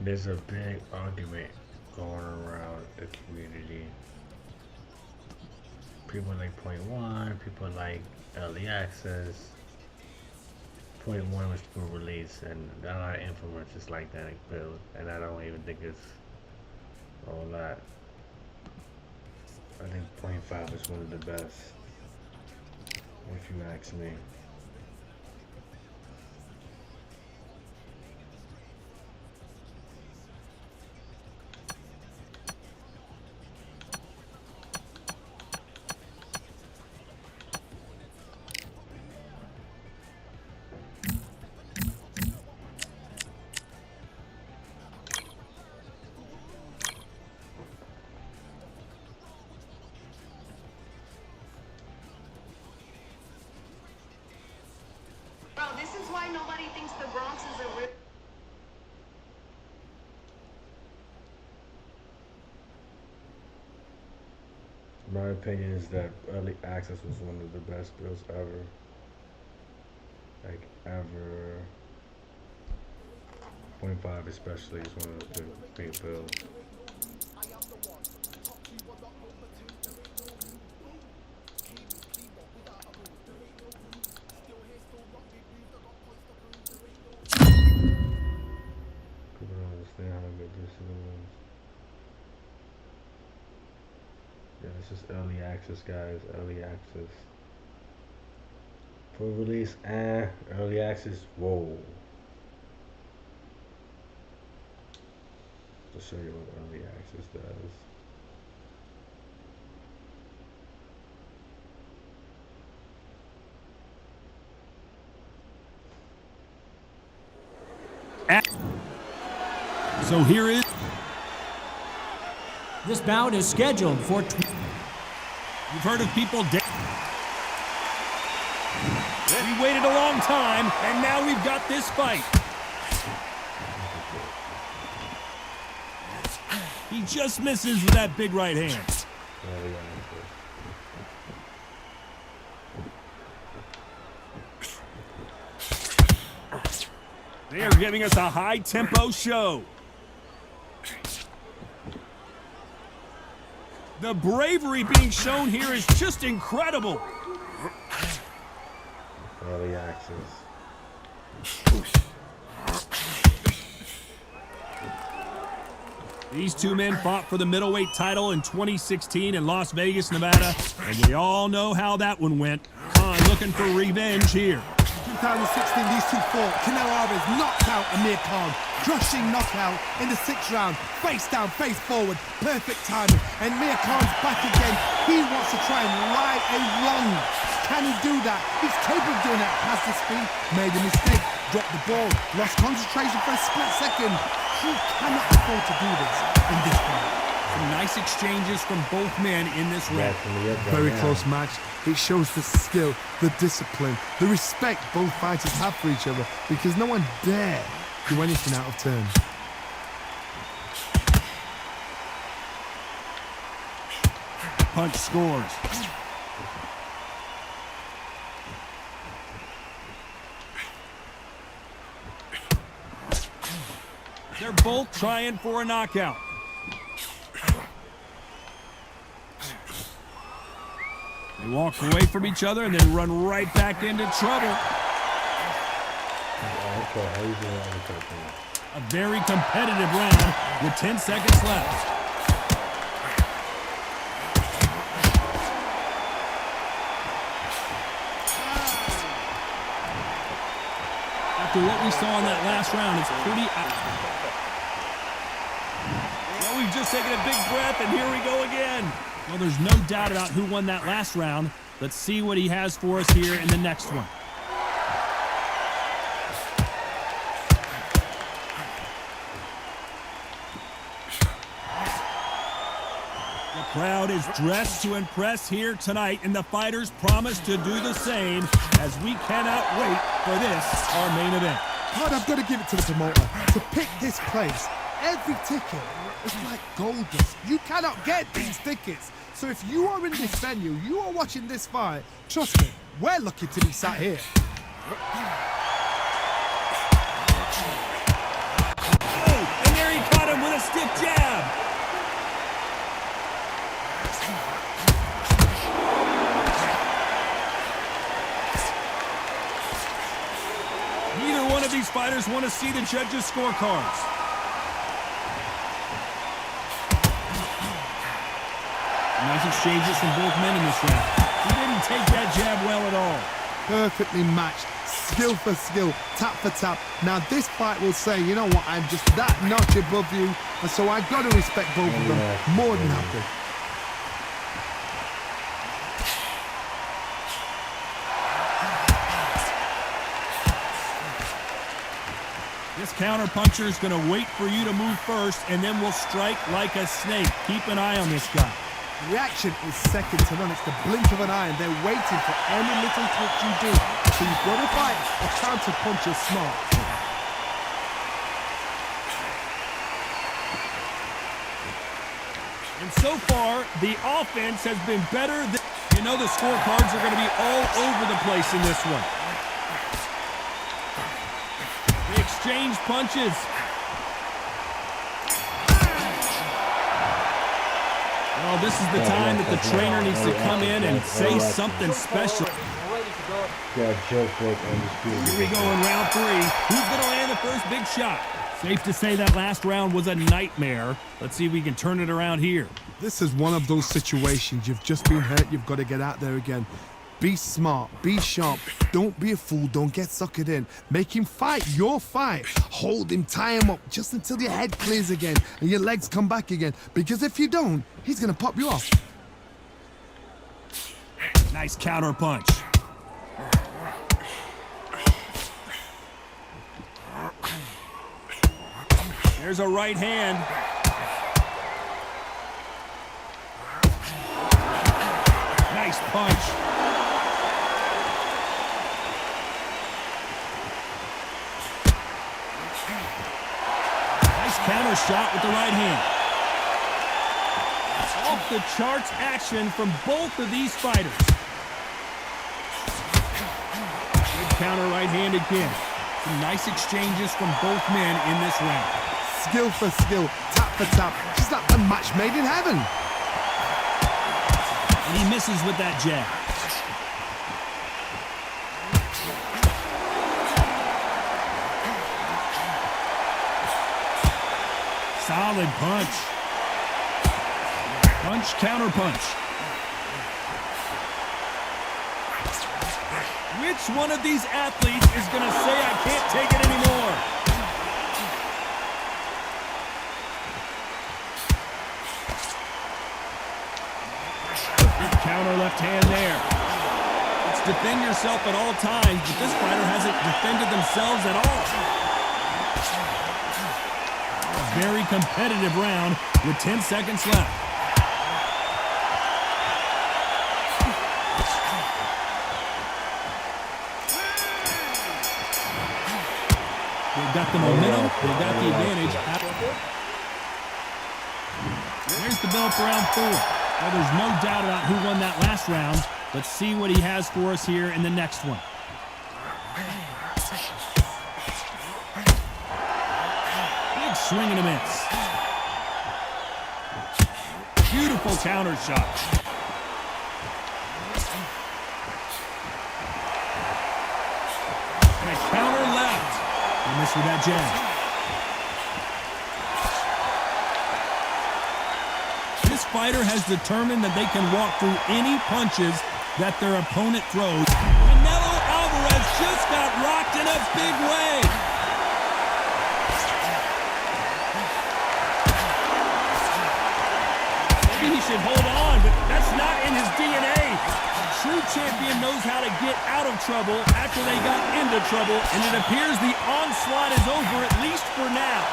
There's a big argument going around the community. People like point one, people like early access. Point one was for release, and a lot of influencers like that build, and I don't even think it's all that. I think point five is one of the best, if you ask me. Bro, this is why nobody thinks the Bronx is a real. My opinion is that early access was one of the best builds ever. Like ever. Point five especially is one of the great builds. People don't understand how good this is. Yeah, this is early access, guys. Early access. Full release and early access. Whoa. To show you what early access does. So here is. This bout is scheduled for. You've heard of people. We waited a long time, and now we've got this fight. He just misses with that big right hand. They are giving us a high-tempo show. The bravery being shown here is just incredible. Early access. These two men fought for the middleweight title in 2016 in Las Vegas, Nevada, and we all know how that one went. Khan looking for revenge here. 2016, these two fought. Canelo Alvarez knocked out Amir Khan. Crushing knockout in the 6th round. Face down, face forward. Perfect timing. And Amir Khan's back again. He wants to try and right a wrong. Can he do that? He's capable of doing that. Has the speed. Made a mistake. Dropped the ball. Lost concentration for a split second. He cannot afford to do this in this fight. Some nice exchanges from both men in this round. Very close match. It shows the skill, the discipline, the respect both fighters have for each other because no one dare do anything out of turn. Punch scores. They're both trying for a knockout. They walk away from each other and then run right back into trouble. A very competitive round with 10 seconds left. After what we saw in that last round, it's pretty... Well, we've just taken a big breath, and here we go again. Well, there's no doubt about who won that last round. Let's see what he has for us here in the next one. The crowd is dressed to impress here tonight, and the fighters promise to do the same as we cannot wait for this, our main event. God, I've got to give it to the promoter. To pick this place, every ticket is like gold dust. You cannot get these tickets. So if you are in this venue, you are watching this fight, trust me, we're lucky to be sat here. Oh, and there he want to see the judges' scorecards. Nice exchanges from both men in this round. He didn't take that jab well at all. Perfectly matched, skill for skill, tap for tap. Now this fight will say, you know what, I'm just that notch above you, and so I got to respect both of them more than happy. This counter-puncher is going to wait for you to move first, and then will strike like a snake. Keep an eye on this guy. Reaction is second to none. It's the blink of an eye, and they're waiting for any little touch you do. So you've got to fight a counter-puncher smart. And so far, the offense has been better than... You know the scorecards are going to be all over the place in this one. They exchange punches. Well, this is the time that the trainer needs to come in and say something special. Yeah, joke book Undisputed. Here we go in round 3. Who's going to land the first big shot? Safe to say that last round was a nightmare. Let's see if we can turn it around here. This is one of those situations. You've just been hurt. You've got to get out there again. Be smart. Be sharp. Don't be a fool. Don't get suckered in. Make him fight your fight. Hold him. Tie him up just until your head clears again and your legs come back again. Because if you don't, he's going to pop you off. Nice counter punch. There's a right hand. Nice punch. Nice counter shot with the right hand. Off the charts action from both of these fighters. Good counter right hand again. Some nice exchanges from both men in this round. Skill for skill, tap for tap. Just like a match made in heaven. And he misses with that jab. Solid punch. Punch, counter punch. Which one of these athletes is going to say, I can't take it anymore? Good counter left hand there. It's defend yourself at all times, but this fighter hasn't defended themselves at all. A very competitive round with 10 seconds left. They've got the momentum, they've got the advantage. There's the bell for round 4. Well, there's no doubt about who won that last round. Let's see what he has for us here in the next one. Big swing and a miss. Beautiful counter shot. And a counter left. He missed with that jab. This fighter has determined that they can walk through any punches that their opponent throws. Canelo Alvarez just got rocked in a big way. Maybe he should hold on, but that's not in his DNA. A true champion knows how to get out of trouble after they got into trouble, and it appears the onslaught is over, at least for now.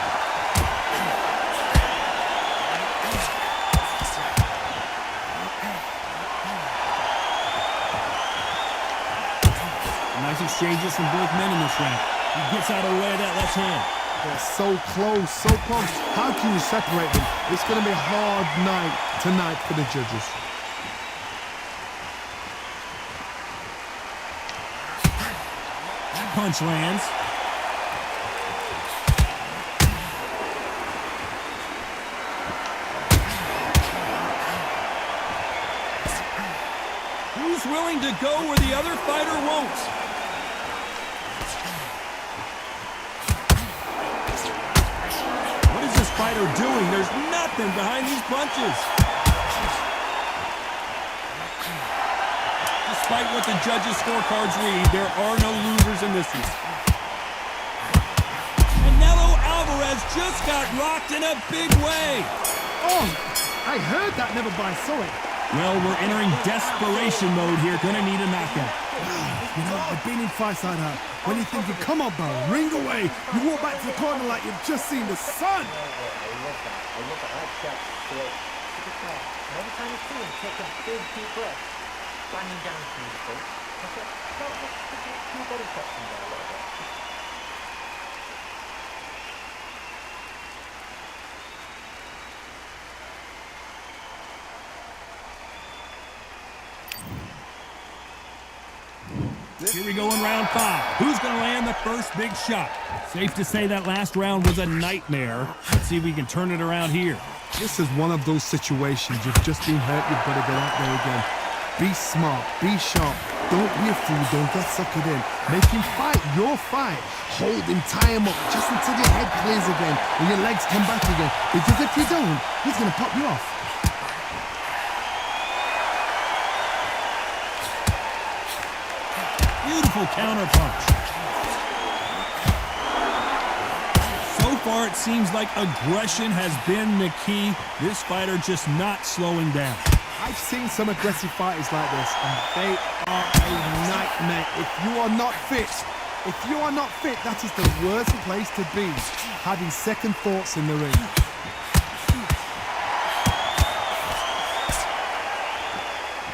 Nice exchanges from both men in this round. He gets out of the way of that left hand. They're so close, so close. How can you separate them? It's going to be a hard night tonight for the judges. Punch lands. Who's willing to go where the other fighter won't? they're doing. There's nothing behind these punches. Despite what the judges' scorecards read, there are no losers in this one. Canelo Alvarez just got rocked in a big way. Oh, I heard that, never by saw it. Well, we're entering desperation mode here. Gonna need a knockout. You know, I've been in fights like that. When you're thinking, come on, bro, ring away. You walk back to the corner like you've just seen the sun. I love that shot. So, every time you see him take a big deep breath, banging down to his foot. Two body shots in there a little bit. Here we go in round 5. Who's going to land the first big shot? Safe to say that last round was a nightmare. Let's see if we can turn it around here. This is one of those situations. You've just been hurt. You've got to get out there again. Be smart. Be sharp. Don't be a fool. Don't get suckered in. Make him fight your fight. Hold him. Tie him up just until your head clears again and your legs come back again. Because if you don't, he's going to pop you off. Beautiful counter punch. So far, it seems like aggression has been the key. This fighter just not slowing down. I've seen some aggressive fighters like this, and they are a nightmare. If you are not fit, that is the worst place to be, having second thoughts in the ring.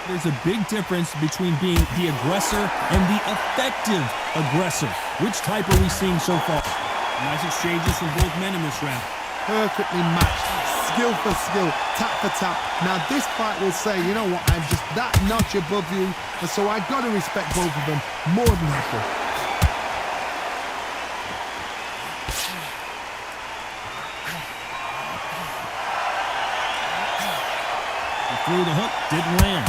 There's a big difference between being the aggressor and the effective aggressor. Which type are we seeing so far? Nice exchanges from both men in this round. Perfectly matched, skill for skill, tap for tap. Now this fight will say, you know what, I'm just that notch above you, and so I got to respect both of them more than happy. He threw the hook, didn't land.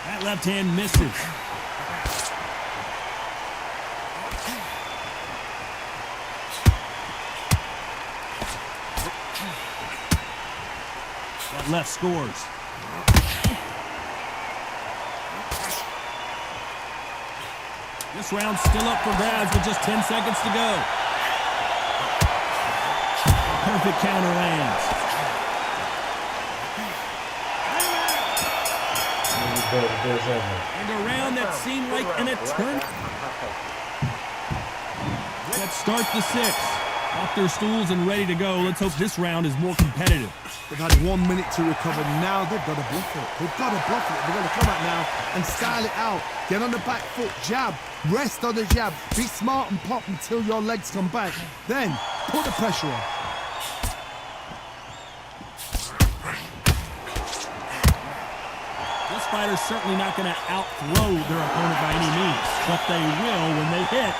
That left hand misses. That left scores. This round's still up for grabs with just 10 seconds to go. Perfect counter lands. And a round that seemed like an eternity. Let's start the 6th. Off their stools and ready to go. Let's hope this round is more competitive. They've had 1 minute to recover. Now they've got to bluff it. They've got to bluff it. They've got to come out now and style it out. Get on the back foot, jab, rest on the jab. Be smart and pop until your legs come back. Then put the pressure on. This fighter's certainly not going to outthrow their opponent by any means, but they will, when they hit,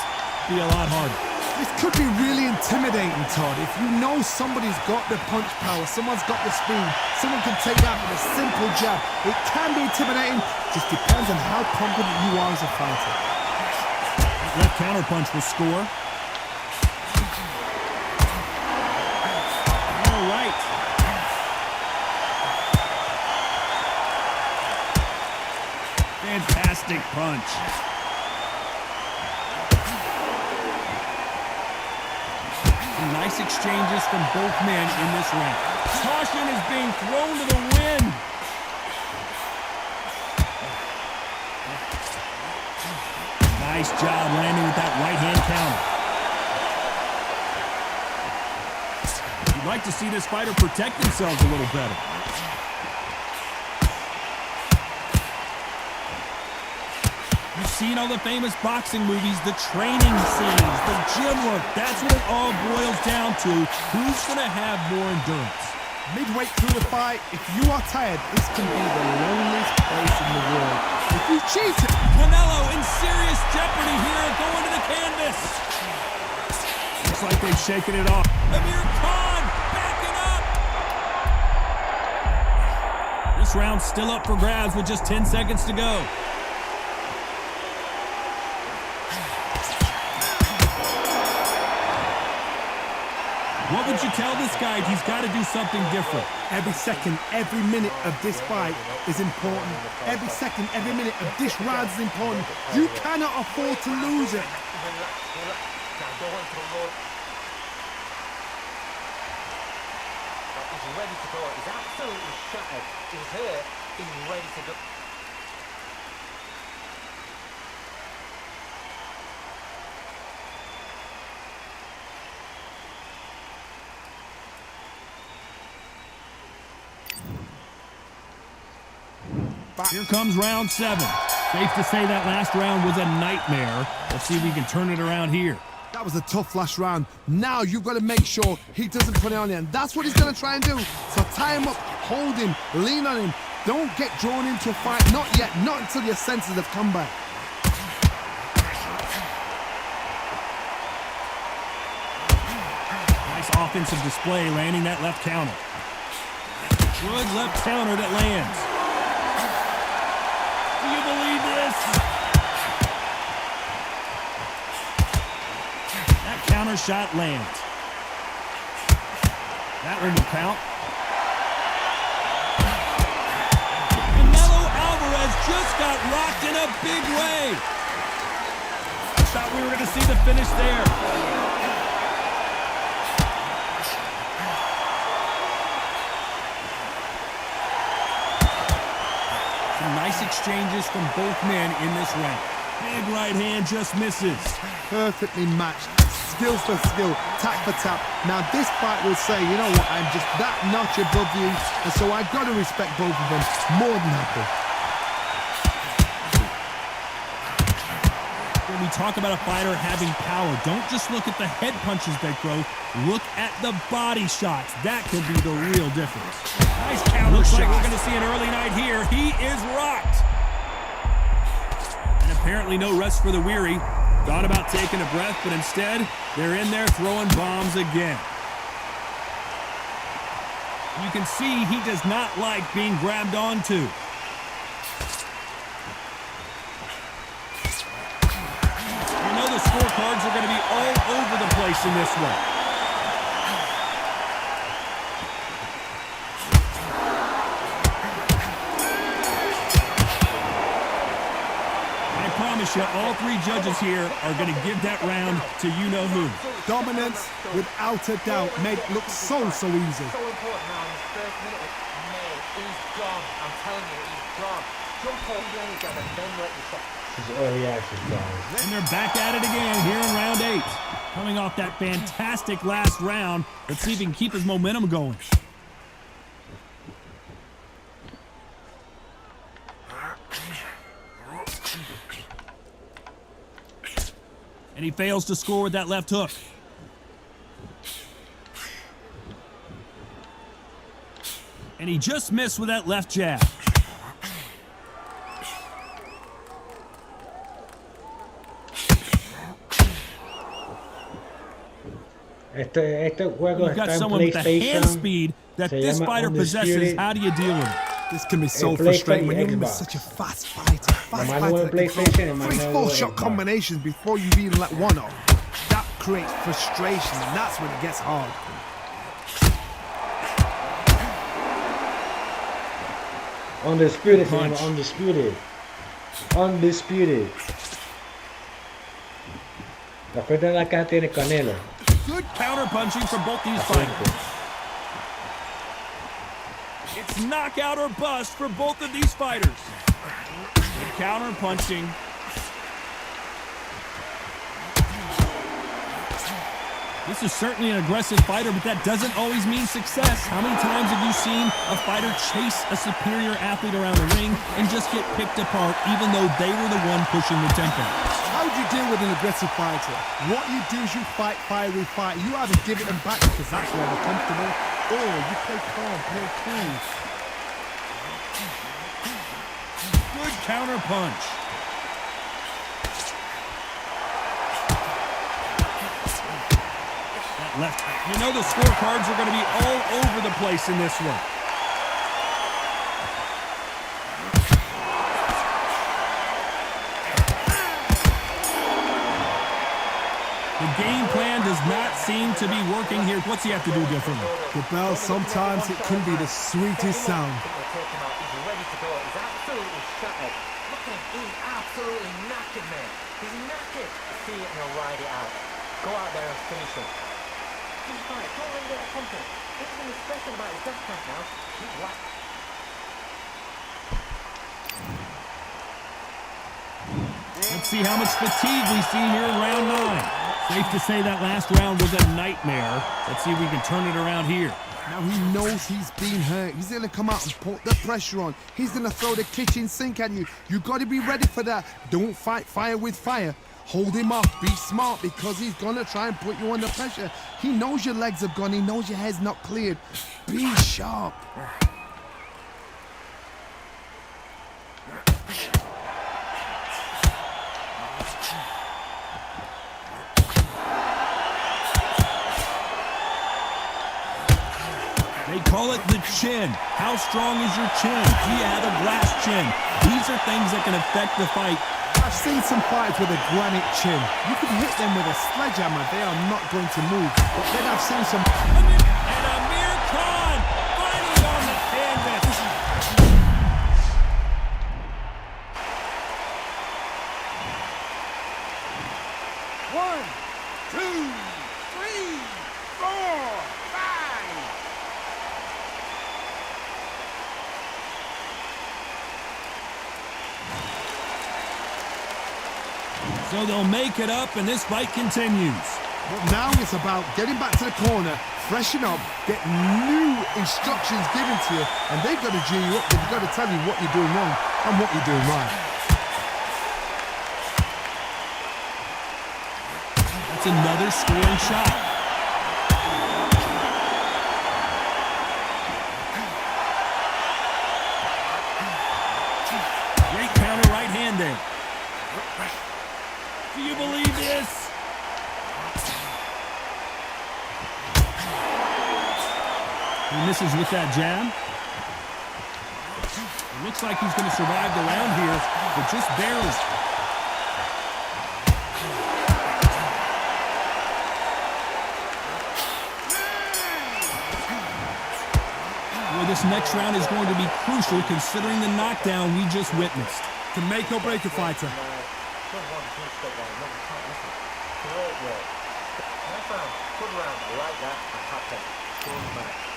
be a lot harder. This could be really intimidating, Todd. If you know somebody's got the punch power, someone's got the speed, someone can take out with a simple jab. It can be intimidating, just depends on how confident you are as a fighter. Left counter punch will score. All right. Fantastic punch. Nice exchanges from both men in this round. Caution is being thrown to the wind. Nice job landing with that right hand counter. You'd like to see this fighter protect themselves a little better. You've seen all the famous boxing movies, the training scenes, the gym work. That's what it all boils down to. Who's going to have more endurance? Midway through the fight, if you are tired, this can be the loneliest place in the world. If you cheat it... Canelo in serious jeopardy here, going to the canvas. Looks like they've shaken it off. Amir Khan backing up. This round's still up for grabs with just 10 seconds to go. What would you tell this guy? He's got to do something different. Every second, every minute of this fight is important. Every second, every minute of this round is important. You cannot afford to lose it. Relax, relax. Now go into the road. He's ready to go. He's absolutely shattered. He's hurt. He's ready to go. Here comes round 7. Safe to say that last round was a nightmare. Let's see if we can turn it around here. That was a tough last round. Now you've got to make sure he doesn't put it on you, and that's what he's going to try and do. So tie him up, hold him, lean on him. Don't get drawn into a fight. Not yet. Not until your senses have come back. Nice offensive display, landing that left counter. Good left counter that lands. Do you believe this? That counter shot lands. That one will count. Canelo Alvarez just got rocked in a big way. I thought we were going to see the finish there. Some nice exchanges from both men in this round. Big right hand just misses. Perfectly matched. Skill for skill, tap for tap. Now this fight will say, you know what, I'm just that notch above you, and so I've got to respect both of them more than happy. When we talk about a fighter having power, don't just look at the head punches they throw. Look at the body shots. That could be the real difference. Nice counter. Looks like we're going to see an early night here. He is rocked. And apparently no rest for the weary. Thought about taking a breath, but instead, they're in there throwing bombs again. You can see he does not like being grabbed onto. You know the scorecards are going to be all over the place in this one. All three judges here are going to give that round to you-know-who. Dominance, without a doubt, made it look so easy. So important now in his first minute. Mate, he's gone. I'm telling you, he's gone. Jump over the only guy and then let you shot. This is early action, guys. And they're back at it again here in round 8. Coming off that fantastic last round, let's see if he can keep his momentum going. And he fails to score with that left hook. And he just missed with that left jab. Este juego You've got está en someone with the hand PlayStation. speed that Se this llama fighter possesses. Undisputed. How do you deal with it? This can be so PlayStation frustrating when y you're Xbox. such a fast fighter. Fast Nomás fighter juego en that can PlayStation y throw nomás 3, juego 4 en shot Xbox. combinations before you've even let one off. That creates frustration, and that's when it gets hard. Undisputed, se Punch. llama Undisputed. Undisputed. La frente de la caja tiene Canelo. Good counter punching from both these fighters. It's knockout or bust for both of these fighters. Good counter punching. This is certainly an aggressive fighter, but that doesn't always mean success. How many times have you seen a fighter chase a superior athlete around the ring and just get picked apart even though they were the one pushing the tempo? How do you deal with an aggressive fighter? What you do is you fight, fiery fight. You either give it them back because that's where they're comfortable, or you play calm, play cool. Good counter punch. That left. You know the scorecards are going to be all over the place in this one. The game plan does not seem to be working here. What's he have to do differently? The bell, sometimes it can be the sweetest sound. He's ready to go. He's absolutely shattered. Look at him. He's absolutely knackered, man. He's knackered. See it and he'll ride it out. Go out there and finish him. Keep fight. Don't let him get a pumping. He's going to be stressing about his death count now. Keep whack. Let's see how much fatigue we see here in round 9. Safe to say that last round was a nightmare. Let's see if we can turn it around here. Now he knows he's been hurt. He's going to come out and put the pressure on. He's going to throw the kitchen sink at you. You got to be ready for that. Don't fight fire with fire. Hold him off. Be smart because he's going to try and put you under pressure. He knows your legs are gone. He knows your head's not cleared. Be sharp. They call it the chin. How strong is your chin? Do you have a glass chin? These are things that can affect the fight. I've seen some fights with a granite chin. You can hit them with a sledgehammer. They are not going to move. But then I've seen some... And Amir Khan finally on the canvas. One, two, three, four, five. So they'll make it up, and this fight continues. But now it's about getting back to the corner, freshen up, get new instructions given to you, and they've got to G you up. They've got to tell you what you're doing wrong and what you're doing right. That's another scoring shot. Great counter right hand there. Do you believe this? He misses with that jab. It looks like he's going to survive the round here, but just barely. Well, this next round is going to be crucial considering the knockdown we just witnessed. To make or break a fighter. Good one, two, step one. No, you can't listen. Great work. Nice round. Good round. I like that. I'm happy. Good match.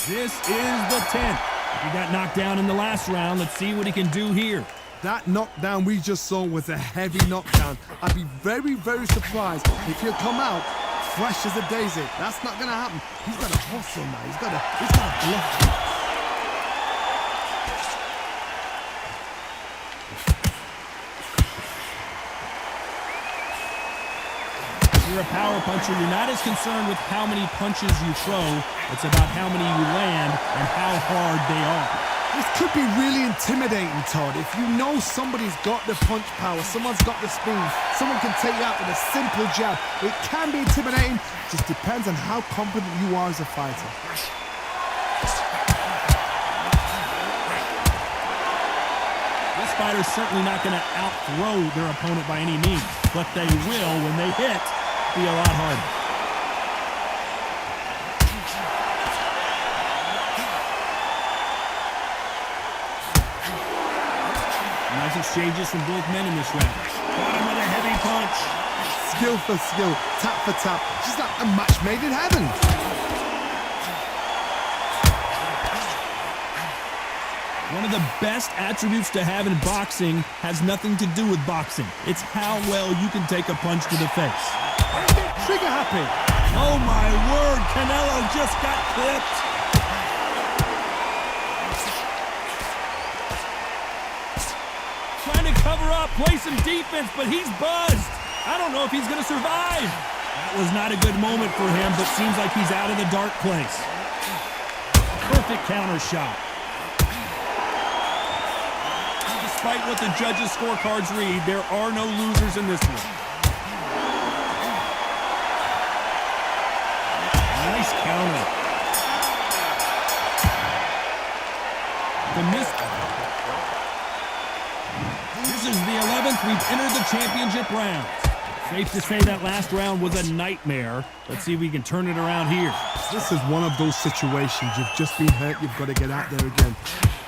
This is the 10th. He got knocked down in the last round. Let's see what he can do here. That knockdown we just saw was a heavy knockdown. I'd be very, very surprised if he'll come out fresh as a daisy. That's not going to happen. He's got a hustle now. He's got a bluff. You're a power puncher. You're not as concerned with how many punches you throw. It's about how many you land and how hard they are. This could be really intimidating, Todd. If you know somebody's got the punch power, someone's got the speed, someone can take you out with a simple jab. It can be intimidating. Just depends on how confident you are as a fighter. This fighter's certainly not going to outthrow their opponent by any means, but they will, when they hit, be a lot harder. Nice exchanges from both men in this round. Got him with a heavy punch. Skill for skill, tap for tap. Just like a match made in heaven. One of the best attributes to have in boxing has nothing to do with boxing. It's how well you can take a punch to the face. Trigger happy. Oh my word, Canelo just got clipped. Trying to cover up, play some defense, but he's buzzed. I don't know if he's gonna survive. That was not a good moment for him, but seems like he's out of the dark place. Perfect counter shot. Despite what the judges' scorecards read, there are no losers in this one. Nice counter. This is the 11th we've entered the championship round. Safe to say that last round was a nightmare. Let's see if we can turn it around here. This is one of those situations. You've just been hurt. You've got to get out there again.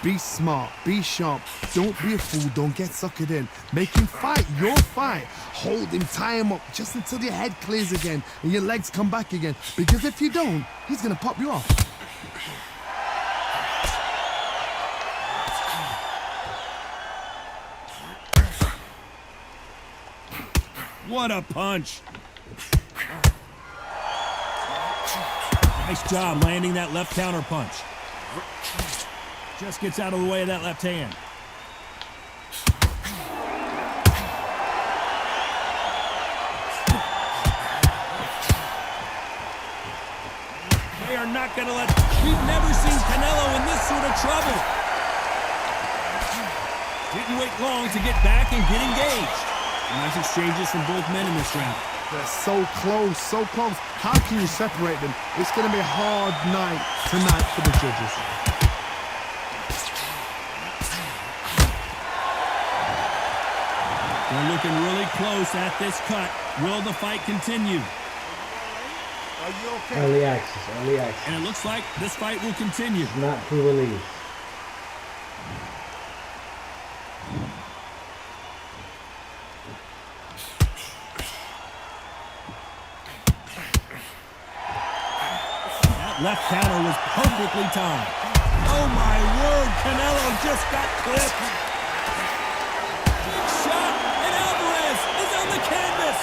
Be smart. Be sharp. Don't be a fool. Don't get suckered in. Make him fight your fight. Hold him. Tie him up just until your head clears again and your legs come back again. Because if you don't, he's going to pop you off. What a punch. Nice job landing that left counter punch. Just gets out of the way of that left hand. They are not going to let... We've never seen Canelo in this sort of trouble. Didn't wait long to get back and get engaged. Nice exchanges from both men in this round. They're so close, so close. How can you separate them? It's going to be a hard night tonight for the judges. They're looking really close at this cut. Will the fight continue? Are you okay? Early access, early access. And it looks like this fight will continue. Not pre-release. Left counter was perfectly timed. Oh my word, Canelo just got clipped. Big shot, and Alvarez is on the canvas.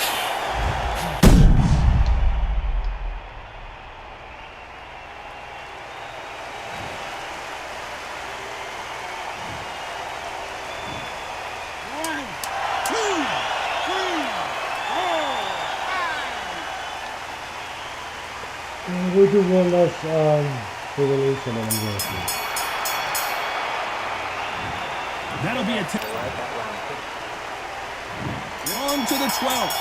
We'll do one less pre-release and then I'm going to see. That'll be a on to the 12th.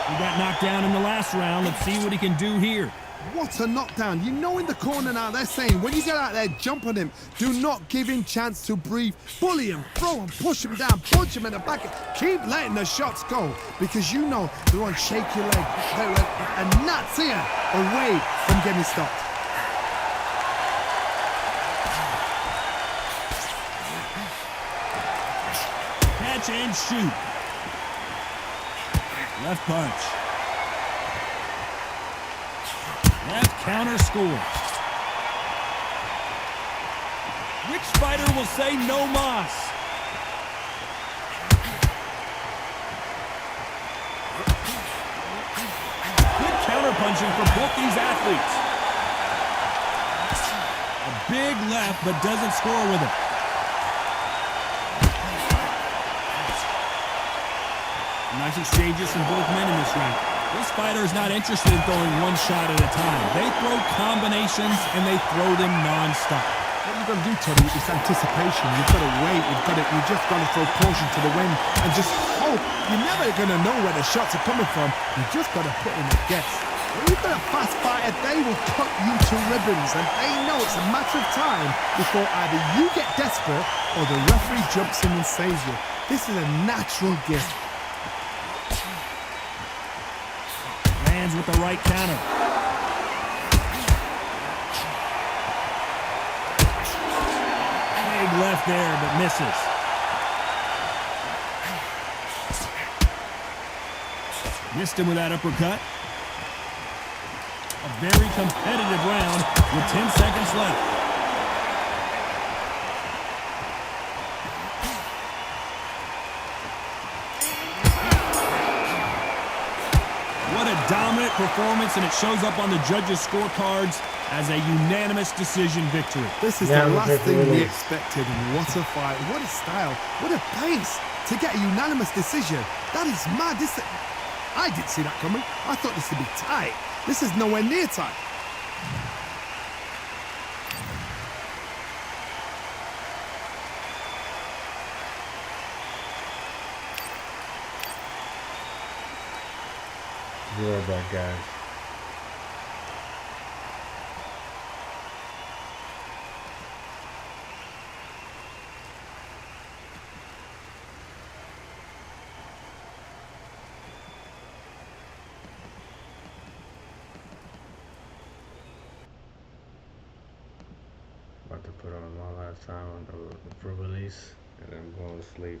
He got knocked down in the last round. Let's see what he can do here. What a knockdown. You know in the corner now they're saying when you get out there, jump on him. Do not give him chance to breathe. Bully him, throw him, push him down, punch him in the back. Keep letting the shots go because you know they're on shaky leg. They're a gnat's ear away from getting stopped. Catch and shoot. Left punch. Left counter score. Which fighter will say no mas? Good counter punching for both these athletes. A big left, but doesn't score with it. Nice exchanges from both men in this round. This fighter is not interested in throwing one shot at a time. They throw combinations and they throw them non-stop. What you've got to do, Tony, is anticipation. You've got to wait. You just got to throw caution to the wind and just hope. You're never going to know where the shots are coming from. You just got to put in a guess. When you've got a fast fighter, they will cut you to ribbons, and they know it's a matter of time before either you get desperate or the referee jumps in and saves you. This is a natural gift. Lands with the right counter. Big left there, but misses. Missed him with that uppercut. A very competitive round with 10 seconds left. What a dominant performance, and it shows up on the judges' scorecards as a unanimous decision victory. This is the last thing we expected. What a fight, what a style, what a pace to get a unanimous decision. That is mad. I didn't see that coming. I thought this would be tight. This is nowhere near tight. You're right, guys. to put on one last time on for release, and then I'm going to sleep.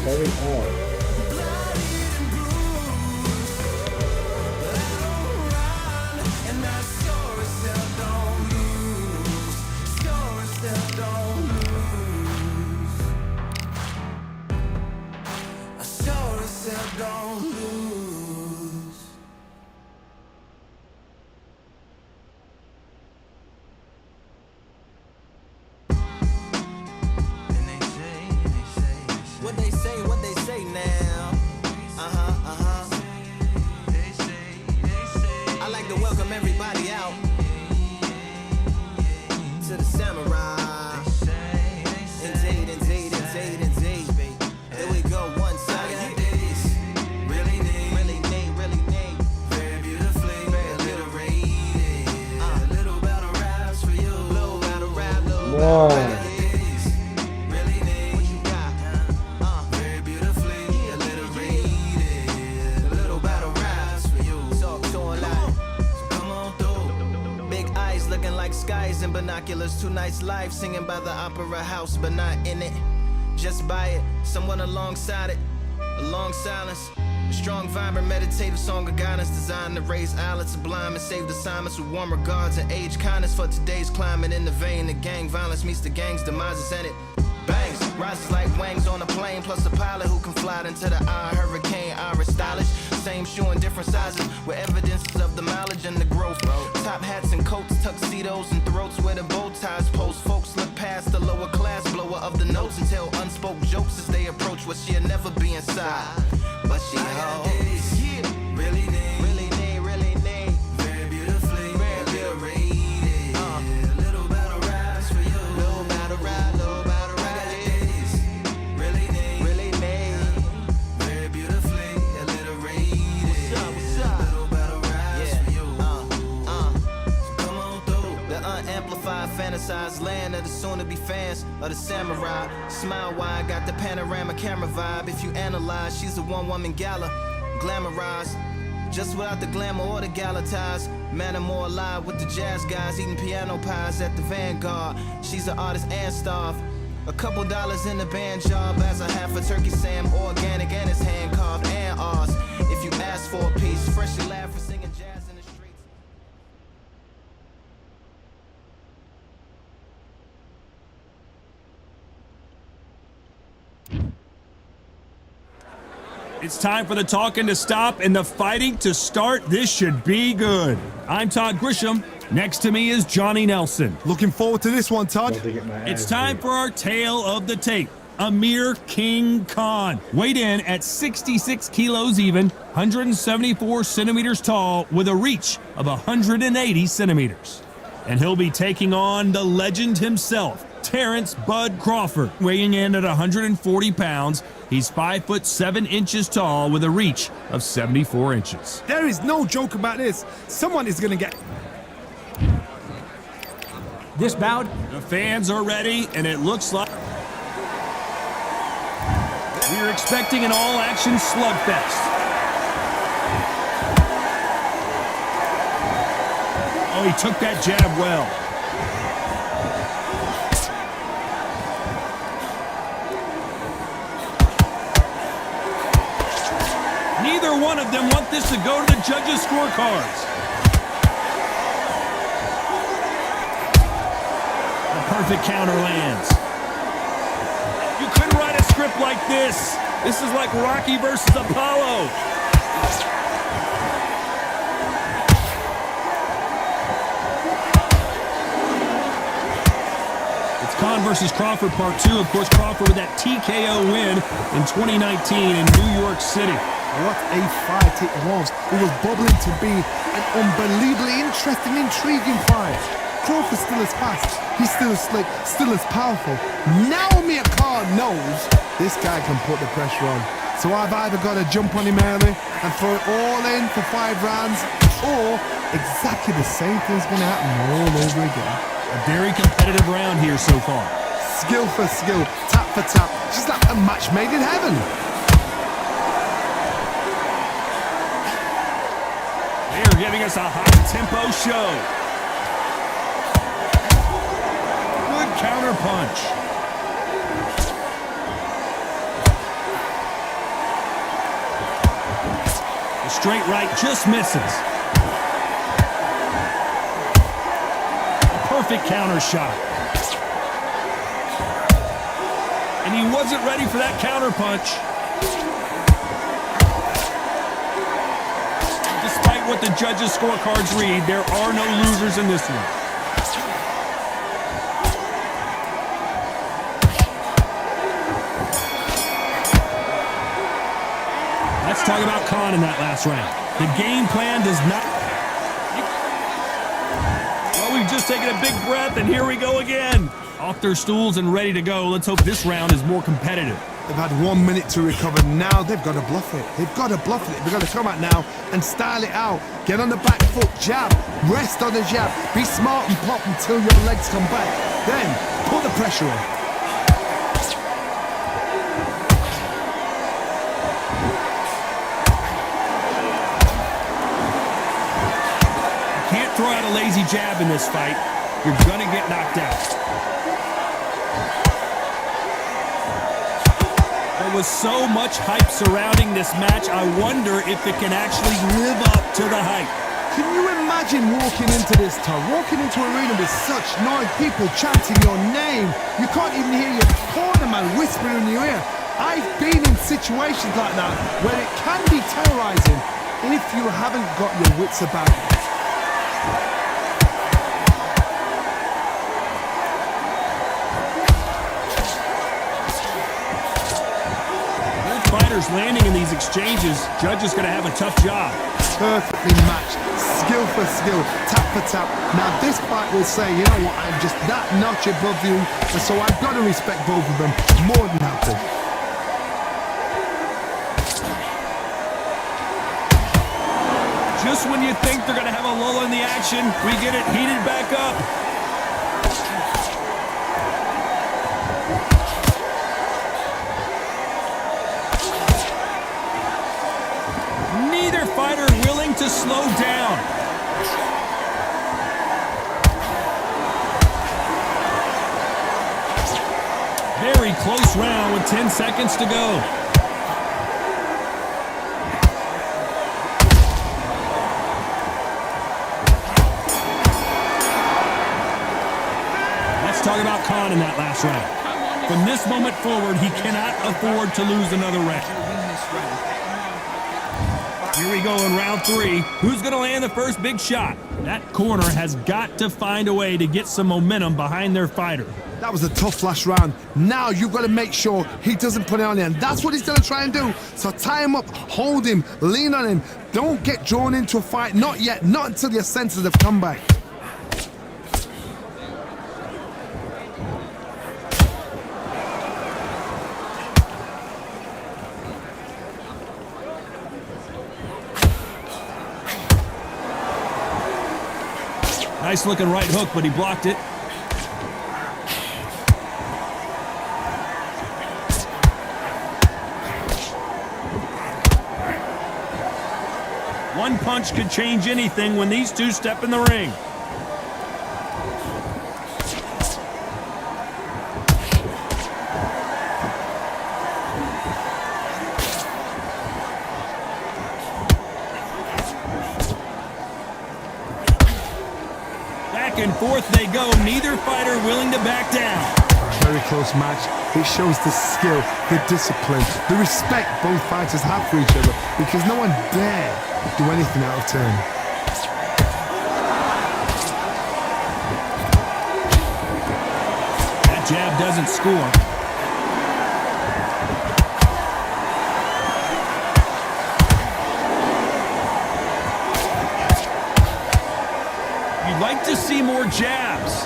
Very odd. What they say now. I like to welcome everybody out to the Samurai. Indeed. Here we go, one side. Really neat. Very beautifully alliterated. Little battle raps for you. Little battle rap. Wow. Skies and binoculars, 2 nights live singing by the opera house, but not in it, just by it, someone alongside it, a long silence, a strong, vibrant, meditative song of guidance designed to raise eyelids sublime and save the assignments with warm regards and age kindness for today's climate. In the vein, the gang violence meets the gang's demises, and it bangs, rises like wings on a plane, plus a pilot who can fly into the eye, hurricane, iris stylish, same shoe in different sizes, with evidences of the mileage and the growth. Top hats and coats, tuxedos and throats where the bow ties post. Folks look past the lower class blower of the notes and tell unspoke jokes as they approach what she'll never be inside. But she holds, really neat. Very beautifully alliterated. Little battle raps for you. Little battle rap. Really neat. Very beautifully alliterated. What's up? Little battle raps for you. So come on through. The unamplified, fantasized land of the soon-to-be fans of the samurai. Smile wide, got the panorama camera vibe. If you analyze, she's a one-woman gala, glamorized, just without the glamour or the gala ties. Man, I'm more alive with the jazz guys, eating piano pies at the Vanguard. She's an artist and starved. A couple dollars in the band job as a half a turkey Sam, organic and it's hand carved and ours. If you ask for a piece, fresh, you laugh for singing jazz in the streets. It's time for the talking to stop and the fighting to start. This should be good. I'm Todd Grisham. Next to me is Johnny Nelson. Looking forward to this one, Todd. About to get my It's ass time beat. for our tale of the tape. Amir King Khan, weighed in at 66 kilos even, 174 centimeters tall, with a reach of 180 centimeters. And he'll be taking on the legend himself, Terrence Bud Crawford, weighing in at 140 pounds. He's 5'7" tall with a reach of 74 inches. There is no joke about this. Someone is going to get... This bout, The fans are ready, and it looks like we're expecting an all-action slugfest. Oh, he took that jab well. Neither one of them want this to go to the judges' scorecards. The perfect counter lands. You couldn't write a script like this. This is like Rocky versus Apollo. It's Khan versus Crawford Part 2. Of course, Crawford with that TKO win in 2019 in New York City. What a fight it was. It was bubbling to be an unbelievably interesting, intriguing fight. Crawford still as fast. He's still as slick, still as powerful. Now Amir Khan knows this guy can put the pressure on. So I've either got to jump on him early and throw it all in for 5 rounds, or exactly the same thing's going to happen all over again. A very competitive round here so far. Skill for skill, tap for tap, just like a match made in heaven. They're giving us a high-tempo show. Good counter punch. The straight right just misses. A perfect counter shot. And he wasn't ready for that counter punch. Despite what the judges' scorecards read, there are no losers in this one. Let's talk about Khan in that last round. The game plan does not... Well, we've just taken a big breath, and here we go again. Off their stools and ready to go. Let's hope this round is more competitive. They've had 1 minute to recover. Now they've got to bluff it. They've got to bluff it. They've got to come out now and style it out. Get on the back foot, jab, rest on the jab. Be smart and pop until your legs come back. Then put the pressure on. You can't throw out a lazy jab in this fight. You're going to get knocked out. There was so much hype surrounding this match, I wonder if it can actually live up to the hype. Can you imagine walking into this town, walking into an arena with such noise, people chanting your name? You can't even hear your cornerman whispering in your ear. I've been in situations like that where it can be terrorizing if you haven't got your wits about you. Fighters landing in these exchanges, judge is going to have a tough job. Perfectly matched, skill for skill, tap for tap. Now this fight will say, you know what, I'm just that notch above you, and so I've got to respect both of them more than happy. Just when you think they're going to have a lull in the action, we get it heated back up. Fighter willing to slow down. Very close round with 10 seconds to go. Let's talk about Khan in that last round. From this moment forward, he cannot afford to lose another round. Here we go in round 3. Who's going to land the first big shot? That corner has got to find a way to get some momentum behind their fighter. That was a tough last round. Now you've got to make sure he doesn't put it on you, and that's what he's going to try and do. So tie him up, hold him, lean on him. Don't get drawn into a fight. Not yet. Not until your senses have come back. Nice looking right hook, but he blocked it. One punch could change anything when these two step in the ring. Back and forth they go, neither fighter willing to back down. Very close match. It shows the skill, the discipline, the respect both fighters have for each other, because no one dare do anything out of turn. That jab doesn't score. You'd like to see more jabs.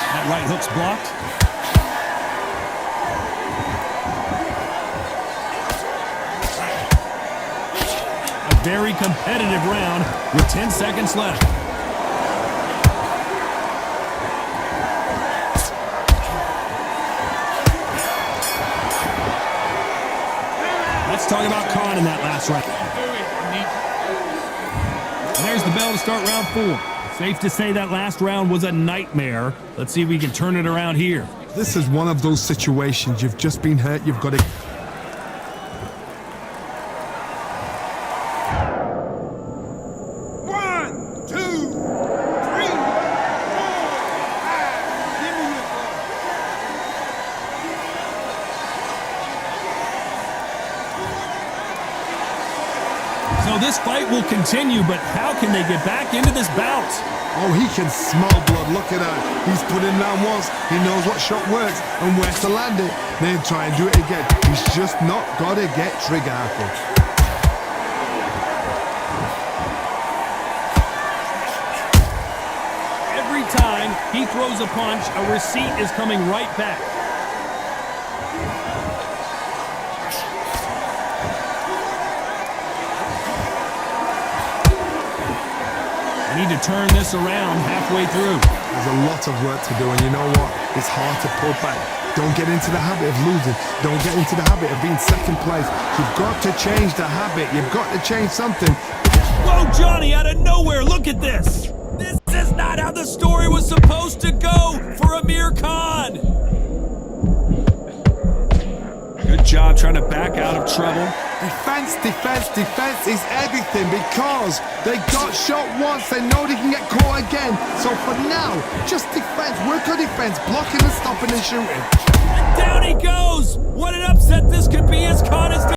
That right hook's blocked. A very competitive round with 10 seconds left. Let's talk about Khan in that last round. And there's the bell to start round 4. Safe to say that last round was a nightmare. Let's see if we can turn it around here. This is one of those situations. You've just been hurt. You've got to... So this fight will continue, but how can they get back into this bout? Oh, he can smell blood. Look at that. He's put him down once. He knows what shot works and where to land it. Then try and do it again. He's just not got to get trigger happy. Every time he throws a punch, a receipt is coming right back. Need to turn this around halfway through. There's a lot of work to do, and you know what? It's hard to pull back. Don't get into the habit of losing. Don't get into the habit of being second place. You've got to change the habit. You've got to change something. Whoa, Johnny, out of nowhere, look at this. This is not how the story was supposed to go for Amir Khan. Good job trying to back out of trouble. Defense, defense, defense is everything, because they got shot once. They know they can get caught again. So for now, just defense. Work on defense, blocking and stopping and shooting. And down he goes. What an upset this could be as Khan is